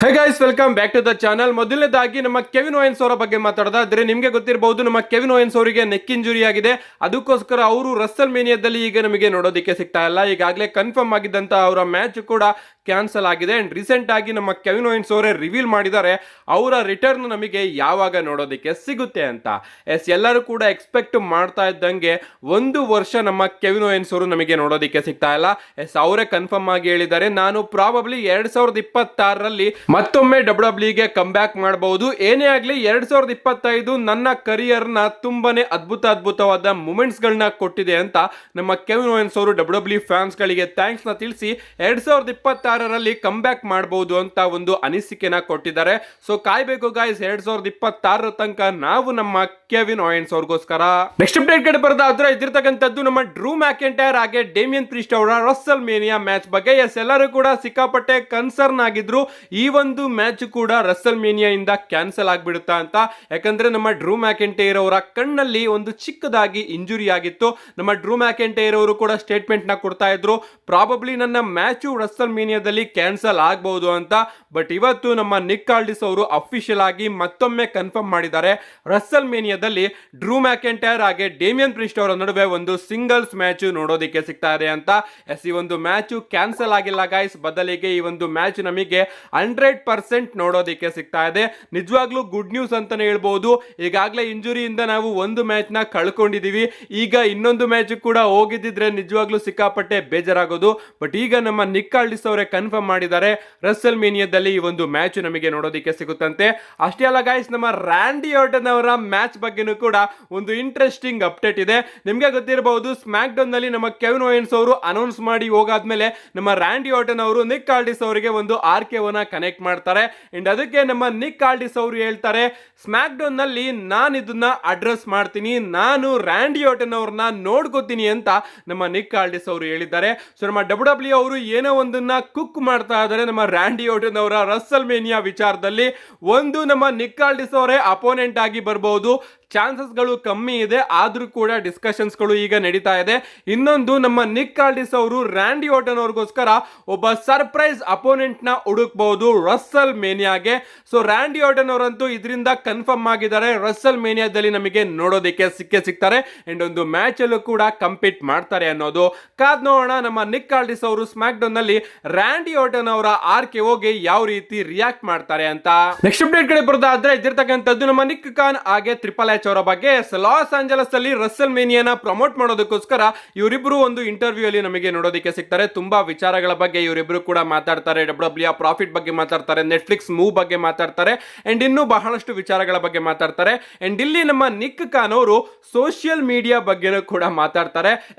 Hey guys, welcome back to the channel. ಮೊದಲನೇದಾಗಿ ನಮ್ಮ Kevin Owens ಅವರ ಬಗ್ಗೆ ಮಾತಾಡೋದಾದ್ರೆ ನಿಮಗೆ ಗೊತ್ತಿರಬಹುದು, ನಮ್ಮ ಕೆವಿನ್ ಓಯನ್ಸ್ ಅವರಿಗೆ ನೆಕ್ ಇಂಜುರಿ ಆಗಿದೆ. ಅದಕ್ಕೋಸ್ಕರ ಅವರು ರಸ್ಸಲ್ ಮೇನಿಯಾದಲ್ಲಿ ಈಗ ನಮಗೆ ನೋಡೋದಕ್ಕೆ ಸಿಗ್ತಾ ಇಲ್ಲ. ಈಗಾಗಲೇ ಕನ್ಫರ್ಮ್ ಆಗಿದ್ದಂತ ಅವರ ಮ್ಯಾಚ್ ಕೂಡ ಕ್ಯಾನ್ಸಲ್ ಆಗಿದೆ. ಅಂಡ್ ರೀಸೆಂಟ್ ಆಗಿ ನಮ್ಮ ಕೆವಿನ್ ಓಯನ್ಸ್ ಅವರೇ ರಿವೀಲ್ ಮಾಡಿದ್ದಾರೆ ಅವರ ರಿಟರ್ನ್ ನಮಗೆ ಯಾವಾಗ ನೋಡೋದಕ್ಕೆ ಸಿಗುತ್ತೆ ಅಂತ. ಎಲ್ಲರೂ ಕೂಡ ಎಕ್ಸ್ಪೆಕ್ಟ್ ಮಾಡ್ತಾ ಇದ್ದಂಗೆ 1 ವರ್ಷ ನಮ್ಮ ಕೆವಿನ್ ಓಯನ್ಸ್ ಅವರು ನಮಗೆ ನೋಡೋದಕ್ಕೆ ಸಿಗ್ತಾ ಇಲ್ಲ. ಅವರೇ ಕನ್ಫರ್ಮ್ ಆಗಿ ಹೇಳಿದ್ದಾರೆ, ನಾನು ಪ್ರಾಬಬ್ಲಿ 2026ರಲ್ಲಿ ಮತ್ತೊಮ್ಮೆ ಡಬ್ಲ್ಯೂಡಬ್ಲ್ಯೂಗೆ ಕಮ್ ಬ್ಯಾಕ್ ಮಾಡಬಹುದು. ಏನೇ ಆಗ್ಲಿ 2025 ನನ್ನ ಕರಿಯರ್ ನ ತುಂಬಾನೇ ಅದ್ಭುತವಾದ ಮೂಮೆಂಟ್ಸ್ ಗಳನ್ನ ಕೊಟ್ಟಿದೆ ಅಂತ ನಮ್ಮ ಕೆವಿನ್ ಓಯನ್ಸ್ ಅವರು ಡಬ್ಲ್ಯೂಡಬ್ಲ್ಯೂ ಫ್ಯಾನ್ಸ್ ಗಳಿಗೆ ಥ್ಯಾಂಕ್ಸ್ ನ ತಿಳಿಸಿ 2026ರಲ್ಲಿ ಕಮ್ ಬ್ಯಾಕ್ ಮಾಡಬಹುದು ಅಂತ ಒಂದು ಅನಿಸಿಕೆನ ಕೊಟ್ಟಿದ್ದಾರೆ. ಸೊ ಕಾಯ್ಬೇಕು ಗಾಯ್ಸ್, 2026 ತನಕ ನಾವು ನಮ್ಮ ಕೆವಿನ್ ಓಯನ್ಸ್ ಅವ್ರಿಗೋಸ್ಕರ. ನೆಕ್ಸ್ಟ್ ಅಪ್ಡೇಟ್ ಕಡೆ ಬರೋದಾದ್ರೆ ಇದಿರ್ತಕ್ಕಂಥದ್ದು ನಮ್ಮ ಡ್ರೂ ಮ್ಯಾಕೆಂಟೈರ್ ಹಾಗೆ ಡೇಮಿಯನ್ ಪ್ರೀಸ್ಟ್ ಅವರ ರಸ್ಸಲ್ ಮೇನಿಯಾ ಮ್ಯಾಚ್ ಬಗ್ಗೆ. ಎಲ್ಲರೂ ಕೂಡ ಸಿಕ್ಕಾಪಟ್ಟೆ ಕನ್ಸರ್ನ್ ಆಗಿದ್ರು, ಈ ಒಂದು ಮ್ಯಾಚ್ ಕೂಡ ರಸ್ಸಲ್ ಮೇನಿಯಾ ಇಂದ ಕ್ಯಾನ್ಸಲ್ ಆಗ್ಬಿಡುತ್ತಾ ಅಂತ. ಯಾಕಂದ್ರೆ ನಮ್ಮ ಡ್ರೂ ಮ್ಯಾಕೆಂಟೈರ್ ಅವರ ಕಣ್ಣಲ್ಲಿ ಒಂದು ಚಿಕ್ಕದಾಗಿ ಇಂಜುರಿ ಆಗಿತ್ತು. ನಮ್ಮ ಡ್ರೂ ಮ್ಯಾಕೆಂಟೈರ್ ಅವರು ಕೂಡ ಸ್ಟೇಟ್ಮೆಂಟ್ ನ ಕೊಡ್ತಾ ಇದ್ರು, ಪ್ರಾಬಬ್ಲಿ ನನ್ನ ಮ್ಯಾಚ್ ರಸ್ಸಲ್ ಮೇನಿಯಾದಲ್ಲಿ ಕ್ಯಾನ್ಸಲ್ ಆಗಬಹುದು ಅಂತ. ಬಟ್ ಇವತ್ತು ನಮ್ಮ ನಿಕ್ ಆಲ್ಡಿಸ್ ಅವರು ಅಫಿಷಿಯಲ್ ಆಗಿ ಮತ್ತೊಮ್ಮೆ ಕನ್ಫರ್ಮ್ ಮಾಡಿದ್ದಾರೆ, ರಸ್ಸಲ್ ಮೇನಿಯಾದಲ್ಲಿ ಡ್ರೂ ಮ್ಯಾಕೆಂಟೈರ್ ಹಾಗೆ ಡೇಮಿಯನ್ ಪ್ರೀಸ್ಟ್ ಅವರ ನಡುವೆ ಒಂದು ಸಿಂಗಲ್ಸ್ ಮ್ಯಾಚ್ ನೋಡೋದಕ್ಕೆ ಸಿಗ್ತಾ ಇದೆ ಅಂತ. ಈ ಒಂದು ಮ್ಯಾಚ್ ಕ್ಯಾನ್ಸಲ್ ಆಗಿಲ್ಲ ಗೈಸ್, ಬದಲಿಗೆ ಈ ಒಂದು ಮ್ಯಾಚ್ ನಮಗೆ 100% ನೋಡೋದಕ್ಕೆ ಸಿಗ್ತಾ ಇದೆ. ನಿಜವಾಗ್ಲೂ ಗುಡ್ ನ್ಯೂಸ್ ಅಂತಾನೆ ಹೇಳ್ಬಹುದು. ಈಗಾಗಲೇ ಇಂಜುರಿಯಿಂದ ನಾವು ಒಂದು ಮ್ಯಾಚ್ ನ ಕಳ್ಕೊಂಡಿದೀವಿ, ಈಗ ಇನ್ನೊಂದು ಮ್ಯಾಚ್ ಕೂಡ ಹೋಗಿದ್ದಿದ್ರೆ ನಿಜವಾಗ್ಲೂ ಸಿಕ್ಕಾಪಟ್ಟೆ ಬೇಜಾರಾಗೋದು. ಬಟ್ ಈಗ ನಮ್ಮ ನಿಕ್ ಆಲ್ಡಿಸ್ ಅವರೇ ಕನ್ಫರ್ಮ್ ಮಾಡಿದ್ದಾರೆ, ರಸ್ಸಲ್ ಮೇನಿಯಾದಲ್ಲಿ ಈ ಒಂದು ಮ್ಯಾಚ್ ನಮಗೆ ನೋಡೋದಕ್ಕೆ ಸಿಗುತ್ತಂತೆ. ಅಷ್ಟೇ ಅಲ್ಲ ಗೈಸ್, ನಮ್ಮ ರ್ಯಾಂಡಿ ಆರ್ಟನ್ ಅವರ ಮ್ಯಾಚ್ ಬಗ್ಗೆನೂ ಕೂಡ ಒಂದು ಇಂಟ್ರೆಸ್ಟಿಂಗ್ ಅಪ್ಡೇಟ್ ಇದೆ. ನಿಮ್ಗೆ ಗೊತ್ತಿರಬಹುದು, ಸ್ಮ್ಯಾಕ್ ಡೌನ್ ನಲ್ಲಿ ನಮ್ಮ ಕೆವಿನ್ ಓಯನ್ಸ್ ಅವರು ಅನೌನ್ಸ್ ಮಾಡಿ ಹೋಗಾದ್ಮೇಲೆ ನಮ್ಮ ರ್ಯಾಂಡಿ ಆರ್ಟನ್ ಅವರು ನಿಕ್ ಆಲ್ಡಿಸ್ ಅವರಿಗೆ ಒಂದು ಆರ್ಕೆವನ್ನ ಕನೆಕ್ಟ್ ಮಾಡ್ತಾರೆ. ಅಂಡ್ ಅದಕ್ಕೆ ನಮ್ಮ ನಿಕ್ ಆಲ್ಡಿಸ್ ಅವರು ಹೇಳ್ತಾರೆ, ಸ್ಮ್ಯಾಕ್ ಡೌನ್ ನಲ್ಲಿ ನಾನು ಇದನ್ನ ಅಡ್ರೆಸ್ ಮಾಡ್ತೀನಿ, ನಾನು ರ್ಯಾಂಡಿ ಆರ್ಟನ್ ಅವ್ರನ್ನ ನೋಡ್ಕೋತೀನಿ ಅಂತ ನಮ್ಮ ನಿಕ್ ಆಲ್ಡಿಸ್ ಅವರು ಹೇಳಿದ್ದಾರೆ. ಸೊ ನಮ್ಮ ಡಬ್ಲ್ಯೂಡಬ್ಲ್ಯೂ ಅವರು ಏನೋ ಒಂದನ್ನ ಕುಕ್ ಮಾಡ್ತಾ ಇದ್ದಾರೆ ನಮ್ಮ ರ್ಯಾಂಡಿ ಆರ್ಟನ್ ಅವರ ರಸ್ಸಲ್ ಮೇನಿಯಾ ವಿಚಾರದಲ್ಲಿ. ಒಂದು ನಮ್ಮ ನಿಕ್ ಆಲ್ಡಿಸ್ ಅವರೇ ಅಪೋನೆಂಟ್ ಆಗಿ ಬರಬಹುದು, ಚಾನ್ಸಸ್ ಗಳು ಕಮ್ಮಿ ಇದೆ, ಆದ್ರೂ ಕೂಡ ಡಿಸ್ಕಷನ್ಸ್ ಗಳು ಈಗ ನಡೀತಾ ಇದೆ. ಇನ್ನೊಂದು ನಮ್ಮ ನಿಕ್ ಆಲ್ಡಿಸ್ ಅವರು ರ್ಯಾಂಡಿ ಆರ್ಟನ್ ಅವ್ರಿಗೋಸ್ಕರ ಒಬ್ಬ ಸರ್ಪ್ರೈಸ್ ಅಪೋನೆಂಟ್ ನ ಹುಡುಕಬಹುದು ರಸ್ಸಲ್ ಮೇನಿಯಾಗೆ. ಸೊ ರ್ಯಾಂಡಿ ಆರ್ಟನ್ ಅವರಂತೂ ಇದರಿಂದ ಕನ್ಫರ್ಮ್ ಆಗಿದ್ದಾರೆ, ರಸ್ಸಲ್ ಮೇನಿಯಾದಲ್ಲಿ ನಮಗೆ ನೋಡೋದಕ್ಕೆ ಸಿಗ್ತಾರೆ. ಅಂಡ್ ಒಂದು ಮ್ಯಾಚ್ ಅಲ್ಲೂ ಕೂಡ ಕಂಪೀಟ್ ಮಾಡ್ತಾರೆ ಅನ್ನೋದು ಕಾದ್ ನೋಡೋಣ. ನಮ್ಮ ನಿಕ್ ಆಲ್ಡಿಸ್ ಅವರು ಸ್ಮ್ಯಾಕ್ ಡೌನ್ ನಲ್ಲಿ ರ್ಯಾಂಡಿ ಆರ್ಟನ್ ಅವರ ಆರ್ಕೆ ಹೋಗಿ ಯಾವ ರೀತಿ ರಿಯಾಕ್ಟ್ ಮಾಡ್ತಾರೆ ಅಂತ. ನೆಕ್ಸ್ಟ್ ಅಪ್ಡೇಟ್ ಕಡೆ ಬರೋದಾದ್ರೆ ಇದಿರ್ತಕ್ಕಂಥದ್ದು ನಮ್ಮ ನಿಕ್ ಖಾನ್ ಹಾಗೆ ಟ್ರಿಪಲ್ ಎಚ್ ಅವರ ಬಗ್ಗೆ. ಲಾಸ್ ಆಂಜಲಸ್ ಅಲ್ಲಿ ರಸ್ಸಲ್ ಮೇನಿಯಾನ ಪ್ರಮೋಟ್ ಮಾಡೋದಕ್ಕೋಸ್ಕರ ಇವರಿಬ್ರು ಒಂದು ಇಂಟರ್ವ್ಯೂ ಅಲ್ಲಿ ನಮಗೆ ನೋಡೋದಕ್ಕೆ ಸಿಗ್ತಾರೆ. ತುಂಬಾ ವಿಚಾರಗಳ ಬಗ್ಗೆ ಇವರಿಬ್ರು ಕೂಡ ಮಾತಾಡ್ತಾರೆ, ಡಬ್ಲ್ಯೂಡಬ್ಲ್ಯೂ ಪ್ರಾಫಿಟ್ ಬಗ್ಗೆ ಮಾತಾಡ್ತಾರೆ, ನೆಟ್ಫ್ಲಿಕ್ಸ್ ಮೂವ್ ಬಗ್ಗೆ ಮಾತಾಡ್ತಾರೆ, ಅಂಡ್ ಇನ್ನೂ ಬಹಳಷ್ಟು ವಿಚಾರಗಳ ಬಗ್ಗೆ ಮಾತಾಡ್ತಾರೆ. ಅಂಡ್ ಇಲ್ಲಿ ನಮ್ಮ ನಿಕ್ ಖಾನ್ ಅವರು ಸೋಷಿಯಲ್ ಮೀಡಿಯಾ ಬಗ್ಗೆನೂ ಕೂಡ ಮಾತಾಡ್ತಾರೆ.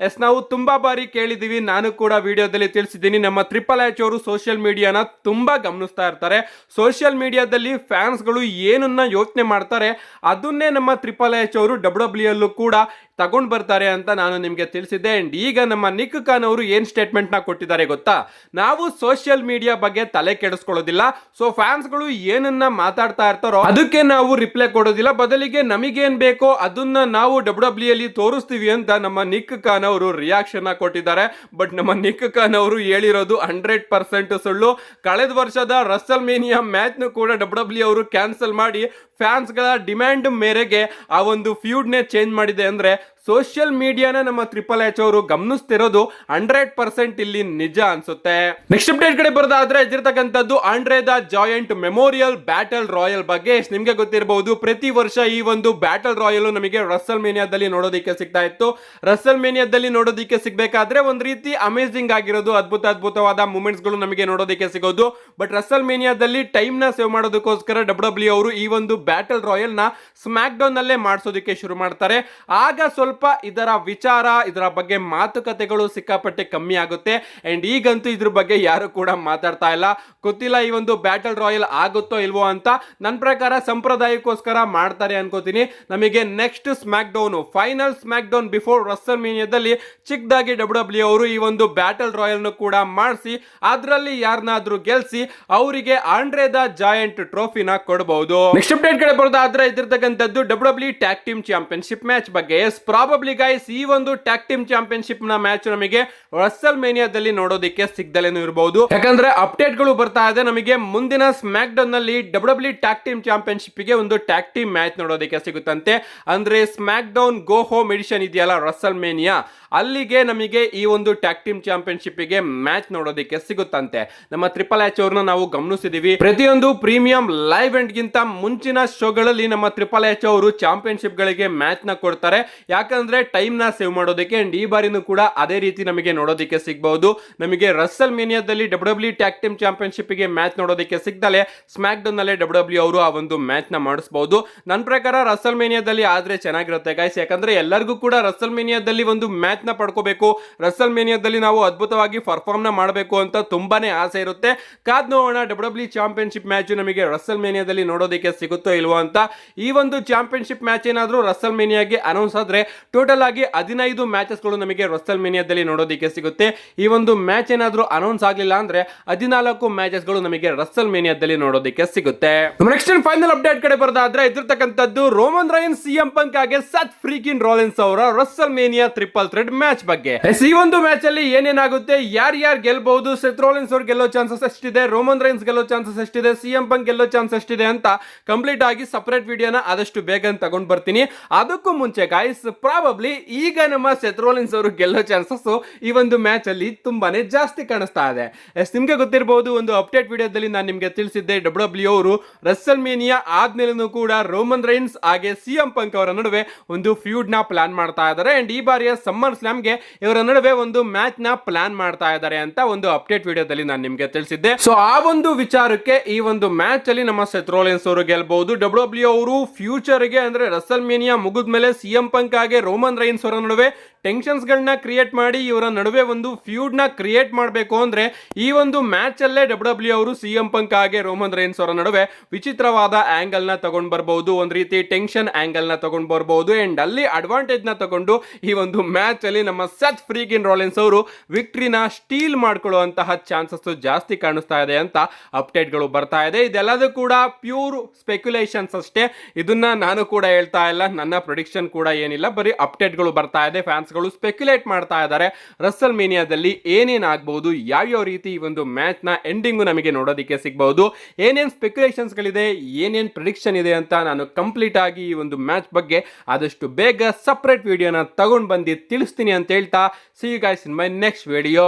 ನಾವು ತುಂಬಾ ಬಾರಿ ಕೇಳಿದೀವಿ, ನಾನು ಕೂಡ ವಿಡಿಯೋದಲ್ಲಿ ತಿಳಿಸಿದ್ದೀನಿ, ನಮ್ಮ ಟ್ರಿಪಲ್ ಎಚ್ ಅವರು ಸೋಷಿಯಲ್ ಮೀಡಿಯಾನ ತುಂಬಾ ಗಮನಿಸ್ತಾ ಇರ್ತಾರೆ. ಸೋಷಿಯಲ್ ಮೀಡಿಯಾದಲ್ಲಿ ಫ್ಯಾನ್ಸ್ ಗಳು ಏನನ್ನ ಯೋಚನೆ ಮಾಡ್ತಾರೆ ಅದನ್ನೇ ನಮ್ಮ ಟ್ರಿಪಲ್ ಎಚ್ ಅವರು ಡಬ್ಲ್ಯೂಡಬ್ಲ್ಯೂ ಅಲ್ಲೂ ಕೂಡ ತಗೊಂಡ್ ಬರ್ತಾರೆ ಅಂತ ನಾನು ನಿಮ್ಗೆ ತಿಳಿಸಿದ್ದೆ. ಅಂಡ್ ಈಗ ನಮ್ಮ ನಿಕ್ ಖಾನ್ ಅವರು ಏನ್ ಸ್ಟೇಟ್ಮೆಂಟ್ ನ ಕೊಟ್ಟಿದ್ದಾರೆ ಗೊತ್ತಾ, ನಾವು ಸೋಷಿಯಲ್ ಮೀಡಿಯಾ ಬಗ್ಗೆ ತಲೆ ಕೆಡಿಸ್ಕೊಳ್ಳೋದಿಲ್ಲ, ಸೊ ಫ್ಯಾನ್ಸ್ ಗಳು ಏನನ್ನ ಮಾತಾಡ್ತಾ ಇರ್ತಾರೋ ಅದಕ್ಕೆ ನಾವು ರಿಪ್ಲೈ ಕೊಡೋದಿಲ್ಲ, ಬದಲಿಗೆ ನಮಗೇನ್ ಬೇಕೋ ಅದನ್ನ ನಾವು ಡಬ್ಲ್ಯೂಡಬ್ಲ್ಯೂ ಅಲ್ಲಿ ತೋರಿಸ್ತೀವಿ ಅಂತ ನಮ್ಮ ನಿಕ್ ಖಾನ್ ಅವರು ರಿಯಾಕ್ಷನ್ ಕೊಟ್ಟಿದ್ದಾರೆ. ಬಟ್ ನಮ್ಮ ನಿಕ್ ಖಾನ್ ಅವರು ಹೇಳಿರೋದು 100% ಸುಳ್ಳು. ಕಳೆದ ವರ್ಷದ ರಸ್ಸಲ್ ಮೇನಿಯಾ ಮ್ಯಾಚ್ ನು ಕೂಡ ಡಬ್ಲ್ಯೂಡಬ್ಲ್ಯೂ ಅವರು ಕ್ಯಾನ್ಸಲ್ ಮಾಡಿ ಫ್ಯಾನ್ಸ್ ಗಳ ಡಿಮ್ಯಾಂಡ್ ಮೇರೆಗೆ ಆ ಒಂದು ಫ್ಯೂಡ್ ನೇ ಚೇಂಜ್ ಮಾಡಿದೆ. ಅಂದ್ರೆ ಸೋಷಿಯಲ್ ಮೀಡಿಯಾನ ನಮ್ಮ ಟ್ರಿಪಲ್ ಎಚ್ ಅವರು ಗಮನಿಸ್ತಿರೋದು 100% ಇಲ್ಲಿ ನಿಜ ಅನ್ಸುತ್ತೆ. ನೆಕ್ಸ್ಟ್ ಅಪ್ಡೇಟ್ ಕಡೆ ಬರೋದಾದ್ರೆ ಇದಿರ್ತಕ್ಕಂಥದ್ದು Andre the giant memorial battle royal ಬಗ್ಗೆ. ನಿಮ್ಗೆ ಗೊತ್ತಿರಬಹುದು, ಪ್ರತಿ ವರ್ಷ ಈ ಒಂದು ಬ್ಯಾಟಲ್ ರಾಯಲ್ ನಮಗೆ ರಸ್ಸಲ್ ಮೇನಿಯಾದಲ್ಲಿ ನೋಡೋದಕ್ಕೆ ಸಿಗ್ತಾ ಇತ್ತು. ರಸ್ಸಲ್ ಮೇನಿಯಾದಲ್ಲಿ ನೋಡೋದಕ್ಕೆ ಸಿಗ್ಬೇಕಾದ್ರೆ ಒಂದ್ ರೀತಿ ಅಮೇಜಿಂಗ್ ಆಗಿರೋದು, ಅದ್ಭುತವಾದ ಮೂಮೆಂಟ್ಸ್ ಗಳು ನಮಗೆ ನೋಡೋದಕ್ಕೆ ಸಿಗೋದು. ಬಟ್ ರಸ್ಸಲ್ ಮೇನಿಯಾದಲ್ಲಿ ಟೈಮ್ ನ ಸೇವ್ ಮಾಡೋದಕ್ಕೋಸ್ಕರ ಡಬ್ಲ್ಯೂಡಬ್ಲ್ಯೂ ಅವರು ಈ ಒಂದು ಬ್ಯಾಟಲ್ ರಾಯಲ್ ನ ಸ್ಮ್ಯಾಕ್ ಡೌನ್ ನಲ್ಲೇ ಮಾಡಿಸೋದಕ್ಕೆ ಶುರು ಮಾಡ್ತಾರೆ. ಆಗ ಸ್ವಲ್ಪ ಇದರ ವಿಚಾರ, ಇದರ ಬಗ್ಗೆ ಮಾತುಕತೆಗಳು ಸಿಕ್ಕಾಪಟ್ಟೆ ಕಮ್ಮಿ ಆಗುತ್ತೆ. ಅಂಡ್ ಈಗಂತೂ ಇದ್ರ ಬಗ್ಗೆ ಯಾರು ಕೂಡ ಮಾತಾಡ್ತಾ ಇಲ್ಲ. ಗೊತ್ತಿಲ್ಲ ಈ ಒಂದು ಬ್ಯಾಟಲ್ ರಾಯಲ್ ಆಗುತ್ತೋ ಇಲ್ವೋ ಅಂತ. ನನ್ನ ಪ್ರಕಾರ ಸಂಪ್ರದಾಯಕ್ಕೋಸ್ಕರ ಮಾಡ್ತಾರೆ ಅನ್ಕೋತೀನಿ. ನಮಗೆ next SmackDown, final SmackDown before ರಸ್ಸಲ್ ಮೇನಿಯಾದಲ್ಲಿ ಚಿಕ್ಕದಾಗಿ ಡಬ್ಲ್ಯೂಡಬ್ಲ್ಯೂ ಅವರು ಈ ಒಂದು ಬ್ಯಾಟಲ್ ರಾಯಲ್ ನ ಕೂಡ ಮಾಡಿಸಿ ಅದರಲ್ಲಿ ಯಾರನ್ನಾದ್ರೂ ಗೆಲ್ಸಿ ಅವರಿಗೆ ಆಂಡ್ರೆ ದ ಜಾಯಂಟ್ ಟ್ರೋಫಿನ ಕೊಡಬಹುದು. ನೆಕ್ಸ್ಟ್ ಅಪ್ಡೇಟ್ ಕಡೆ ಬರೋದಾದ್ರೆ ಇದಿರ್ತಕ್ಕಂಥದ್ದು ಡಬ್ಲ್ಯೂಡಬ್ಲ್ಯೂ ಟ್ಯಾಗ್ ಟೀಮ್ ಚಾಂಪಿಯನ್ಶಿಪ್ ಮ್ಯಾಚ್ ಬಗ್ಗೆ. ಪ್ರಾಬಬ್ಲಿ ಗೈಸ್ ಈ ಒಂದು ಟ್ಯಾಗ್ ಟೀಮ್ ಚಾಂಪಿಯನ್ಶಿಪ್ ನ ಮ್ಯಾಚ್ ನಮಗೆ ರಸಲ್ ಮೇನಿಯಾದಲ್ಲಿ ನೋಡೋದಕ್ಕೆ ಸಿಗ್ದಲೇನು ಇರಬಹುದು. ಯಾಕಂದ್ರೆ ಅಪ್ಡೇಟ್ ಗಳು ಬರ್ತಾ ಇದೆ, ನಮಗೆ ಮುಂದಿನ ಸ್ಮ್ಯಾಕ್ ಡೌನ್ ನಲ್ಲಿ ಡಬ್ಲ್ಯೂ ಟ್ಯಾಗ್ ಟೀಮ್ ಚಾಂಪಿಯನ್ಶಿಪ್ ಗೆ ಒಂದು ಟ್ಯಾಗ್ ಟೀಮ್ ಮ್ಯಾಚ್ ನೋಡೋದಕ್ಕೆ ಸಿಗುತ್ತಂತೆ. ಅಂದ್ರೆ smackdown go home edition ಇದೆಯಲ್ಲ ರಸಲ್ ಮೇನಿಯಾ, ಅಲ್ಲಿಗೆ ನಮಗೆ ಈ ಒಂದು ಟ್ಯಾಗ್ ಟೀಮ್ ಚಾಂಪಿಯನ್ಶಿಪ್ ಗೆ ಮ್ಯಾಚ್ ನೋಡೋದಕ್ಕೆ ಸಿಗುತ್ತಂತೆ. ನಮ್ಮ ಟ್ರಿಪಲ್ ಎಚ್ ಅವ್ರನ್ನ ನಾವು ಗಮನಿಸಿದೀವಿ, ಪ್ರತಿಯೊಂದು ಪ್ರೀಮಿಯಂ ಲೈವ್ ಇವೆಂಟ್ ಗಿಂತ ಮುಂಚಿನ ಶೋಗಳಲ್ಲಿ ನಮ್ಮ ಟ್ರಿಪಲ್ ಎಚ್ ಅವರು ಚಾಂಪಿಯನ್ಶಿಪ್ ಗಳಿಗೆ ಮ್ಯಾಚ್ ನ ಕೊಡ್ತಾರೆ. ಯಾಕಂದ್ರೆ ಟೈಮ್ ನ ಸೇವ್ ಮಾಡೋದಕ್ಕೆ. ಅಂಡ್ ಈ ಬಾರಿನೂ ಕೂಡ ಅದೇ ರೀತಿ ನಮಗೆ ನೋಡೋದಕ್ಕೆ ಸಿಗಬಹುದು. ನಮಗೆ ರಸಲ್ ಮೇನಿಯಾದಲ್ಲಿ ಡಬ್ಲ್ಯೂ ಟ್ಯಾಗ್ ಟೀಮ್ ಚಾಂಪಿಯನ್ಶಿಪ್ ಗೆ ಮ್ಯಾಚ್ ನೋಡೋದಕ್ಕೆ ಸಿಗ್ದಲೆ ಸ್ಮ್ಯಾಕ್ ಡೌನ್ ನಲ್ಲಿ ಡಬ್ಲ್ಯೂ ಅವರು ಆ ಒಂದು ಮ್ಯಾಚ್ ನ ಮಾಡಿಸಬಹುದು. ನನ್ನ ಪ್ರಕಾರ ರಸಲ್ ಮೇನಿಯಾದಲ್ಲಿ ಆದ್ರೆ ಚೆನ್ನಾಗಿರುತ್ತೆ ಗೈಸ್. ಯಾಕಂದ್ರೆ ಎಲ್ಲರಿಗೂ ಕೂಡ ರಸಲ್ ಮೇನಿಯಾದಲ್ಲಿ ಒಂದು ಮ್ಯಾಚ್ ನ ಪಡ್ಕೋಬೇಕು, ರಸಲ್ ಮೇನಿಯಾದಲ್ಲಿ ನಾವು ಅದ್ಭುತವಾಗಿ ಪರ್ಫಾರ್ಮ್ ನ ಮಾಡಬೇಕು ಅಂತ ತುಂಬಾನೇ ಆಸೆ ಇರುತ್ತೆ. ಕಾದ್ ನೋಡೋಣ ಡಬ್ಲ್ಯೂ ಚಾಂಪಿಯನ್ಶಿಪ್ ಮ್ಯಾಚ್ ನಮಗೆ ರಸಲ್ ಮೇನಿಯಾದಲ್ಲಿ ನೋಡೋದಕ್ಕೆ ಸಿಗುತ್ತೋ ಇಲ್ವೋ ಅಂತ. ಈ ಒಂದು ಚಾಂಪಿಯನ್ಶಿಪ್ ಮ್ಯಾಚ್ ಏನಾದ್ರೂ ರಸಲ್ ಮೇನಿಯಾಗೆ ಅನೌನ್ಸ್ ಆದ್ರೆ ಟೋಟಲ್ ಆಗಿ 15 ಮ್ಯಾಚಸ್ ಗಳು ನಮಗೆ ರಸಲ್ ಮೇನಿಯಾದಲ್ಲಿ ನೋಡೋದಕ್ಕೆ ಸಿಗುತ್ತೆ. ಈ ಒಂದು ಮ್ಯಾಚ್ ಏನಾದ್ರೂ ಅನೌನ್ಸ್ ಆಗ್ಲಿಲ್ಲ ಅಂದ್ರೆ 14 ಮ್ಯಾಚಸ್ ಗಳು ನಮಗೆ ರಸಲ್ ಮೇನಿಯಾದಲ್ಲಿ ನೋಡೋದಕ್ಕೆ ಸಿಗುತ್ತೆ. ನೆಕ್ಸ್ಟ್ ಫೈನಲ್ ಅಪ್ಡೇಟ್ ಕಡೆ ಬರೋದಾದ್ರೆ ಇದಿರ್ತಕ್ಕಂಥದ್ದು ರೋಮನ್ ರೈನ್ಸ್ ಸಿಎಂ ಪಂಕ್ ಹಾಗೆ ಸತ್ ಫ್ರೀಕಿನ್ ರಾಲಿನ್ಸ್ ಅವರ Russell mania triple thread match ಬಗ್ಗೆ. ಈ ಒಂದು ಮ್ಯಾಚ್ ಅಲ್ಲಿ ಏನೇನಾಗುತ್ತೆ, ಯಾರ್ಯಾರು ಗೆಲ್ಬಹುದು, ಸೆತ್ ರಾಲಿನ್ಸ್ ಅವ್ರು ಗೆಲ್ಲೋ ಚಾನ್ಸಸ್ ಎಷ್ಟಿದೆ, ರೋಮನ್ ರೈನ್ಸ್ ಗೆಲ್ಲೋ ಚಾನ್ಸಸ್ ಎಷ್ಟಿದೆ, ಸಿಎಂ ಪಂಕ್ ಗೆಲ್ಲೋ ಚಾನ್ಸ್ ಎಷ್ಟಿದೆ ಅಂತ ಕಂಪ್ಲೀಟ್ ಆಗಿ ಸಪರೇಟ್ ವಿಡಿಯೋನ ಆದಷ್ಟು ಬೇಗ ತಗೊಂಡ್ ಬರ್ತೀನಿ. ಅದಕ್ಕೂ ಮುಂಚೆ ಗೈಸ್ ಪ್ರಾಬಬ್ಲಿ ಈಗ ನಮ್ಮ ಸೆತ್ ರಾಲಿನ್ಸ್ ಅವರು ಗೆಲ್ಲೋ ಚಾನ್ಸಸ್ ಈ ಒಂದು ಮ್ಯಾಚ್ ಅಲ್ಲಿ ತುಂಬಾನೇ ಜಾಸ್ತಿ ಕಾಣಿಸ್ತಾ ಇದೆ. ನಿಮ್ಗೆ ಗೊತ್ತಿರಬಹುದು, ಒಂದು ಅಪ್ಡೇಟ್ ವಿಡಿಯೋದಲ್ಲಿ ನಾನು ನಿಮ್ಗೆ ತಿಳಿಸಿದ್ದೆ ಡಬ್ಲ್ಯೂ ಅವರು ರಸಲ್ ಮೇನಿಯಾ ಆದ್ಮೇಲೂ ಕೂಡ ರೋಮನ್ ರೈನ್ಸ್ ಹಾಗೆ ಸಿಎಂ ಪಂಕ್ ಅವರ ನಡುವೆ ಒಂದು ಫ್ಯೂಡ್ ನ ಪ್ಲಾನ್ ಮಾಡ್ತಾ ಇದ್ದಾರೆ. ಅಂಡ್ ಈ ಬಾರಿಯ ಸಮ್ಮರ್ ಸ್ಲಾಮ್ ಗೆ ಇವರ ನಡುವೆ ಒಂದು ಮ್ಯಾಚ್ ನ ಪ್ಲಾನ್ ಮಾಡ್ತಾ ಇದ್ದಾರೆ ಅಂತ ಒಂದು ಅಪ್ಡೇಟ್ ವಿಡಿಯೋದಲ್ಲಿ ನಾನು ನಿಮ್ಗೆ ತಿಳಿಸಿದ್ದೆ. ಸೊ ಆ ಒಂದು ವಿಚಾರಕ್ಕೆ ಈ ಒಂದು ಮ್ಯಾಚ್ ಅಲ್ಲಿ ನಮ್ಮ ಸೆತ್ ರಾಲಿನ್ಸ್ ಅವರು ಗೆಲ್ಲಬಹುದು. ಡಬ್ಲ್ಯೂ ಅವರು ಫ್ಯೂಚರ್ ಗೆ ಅಂದ್ರೆ ರಸಲ್ ಮೇನಿಯಾ ಮುಗಿದ್ಮೇಲೆ ಸಿಎಂ ಪಂಕ್ ಹಾಗೆ ರೋಮನ್ ರೈನ್ಸ್ ಅವರ ನಡುವೆ ಟೆನ್ಷನ್ಸ್ ಗಳನ್ನ ಕ್ರಿಯೇಟ್ ಮಾಡಿ ಇವರ ನಡುವೆ ಒಂದು ಫ್ಯೂಡ್ ನ ಕ್ರಿಯೇಟ್ ಮಾಡಬೇಕು ಅಂದ್ರೆ ಈ ಒಂದು ಮ್ಯಾಚ್ ಅಲ್ಲೇ ಡಬ್ಲ್ಯೂ ಅವರು ಸಿಎಂ ಪಂಕ್ ಹಾಗೆ ರೋಮನ್ ರೈನ್ಸ್ ಅವರ ನಡುವೆ ವಿಚಿತ್ರವಾದ ಆಂಗಲ್ ನ ತಗೊಂಡ್ ಬರಬಹುದು, ಒಂದ್ ರೀತಿ ಟೆನ್ಷನ್ ಆಂಗಲ್ ನ ತಗೊಂಡ್ ಬರಬಹುದು. ಅಂಡ್ ಅಲ್ಲಿ ಅಡ್ವಾಂಟೇಜ್ ನ ತಗೊಂಡು ಈ ಒಂದು ಮ್ಯಾಚ್ ಅಲ್ಲಿ ನಮ್ಮ ಸೆತ್ ಫ್ರೀಕಿನ್ ರಾಲಿನ್ಸ್ ಅವರು ವಿಕ್ಟ್ರಿನ ಸ್ಟೀಲ್ ಮಾಡ್ಕೊಳ್ಳುವಂತಹ ಚಾನ್ಸಸ್ ಜಾಸ್ತಿ ಕಾಣಿಸ್ತಾ ಇದೆ ಅಂತ ಅಪ್ಡೇಟ್ ಗಳು ಬರ್ತಾ ಇದೆ. ಇದೆಲ್ಲದೂ ಕೂಡ ಪ್ಯೂರ್ ಸ್ಪೆಕ್ಯುಲೇಷನ್ಸ್ ಅಷ್ಟೇ, ಇದನ್ನ ನಾನು ಕೂಡ ಹೇಳ್ತಾ ಇಲ್ಲ, ನನ್ನ ಪ್ರೆಡಿಕ್ಷನ್ ಕೂಡ ಏನಿಲ್ಲ, ಬರೀ ಅಪ್ಡೇಟ್ ಗಳು ಬರ್ತಾ ಇದೆ. ಫ್ಯಾನ್ಸ್ ಗಳು ಸ್ಪೆಕ್ಯುಲೇಟ್ ಮಾಡ್ತಾ ಇದ್ದಾರೆ ರಸಲ್ ಮೇನಿಯಾದಲ್ಲಿ ಏನೇನ್ ಆಗಬಹುದು, ಯಾವ್ಯಾವ ರೀತಿ ಈ ಒಂದು ಮ್ಯಾಚ್ ನ ಎಂಡಿಂಗ್ ನಮಗೆ ನೋಡೋದಕ್ಕೆ ಸಿಗಬಹುದು, ಏನೇನ್ ಸ್ಪೆಕ್ಯುಲೇಷನ್ಸ್ ಗಳಿದೆ, ಏನೇನ್ ಪ್ರೆಡಿಕ್ಷನ್ ಇದೆ ಅಂತ ನಾನು ಕಂಪ್ಲೀಟ್ ಆಗಿ ಈ ಒಂದು ಮ್ಯಾಚ್ ಬಗ್ಗೆ ಆದಷ್ಟು ಬೇಗ ಸಪರೇಟ್ ವಿಡಿಯೋನ ತಗೊಂಡ್ ಬಂದು ತಿಳಿಸ್ತೀನಿ ಅಂತ ಹೇಳ್ತಾ see you guys in my next video.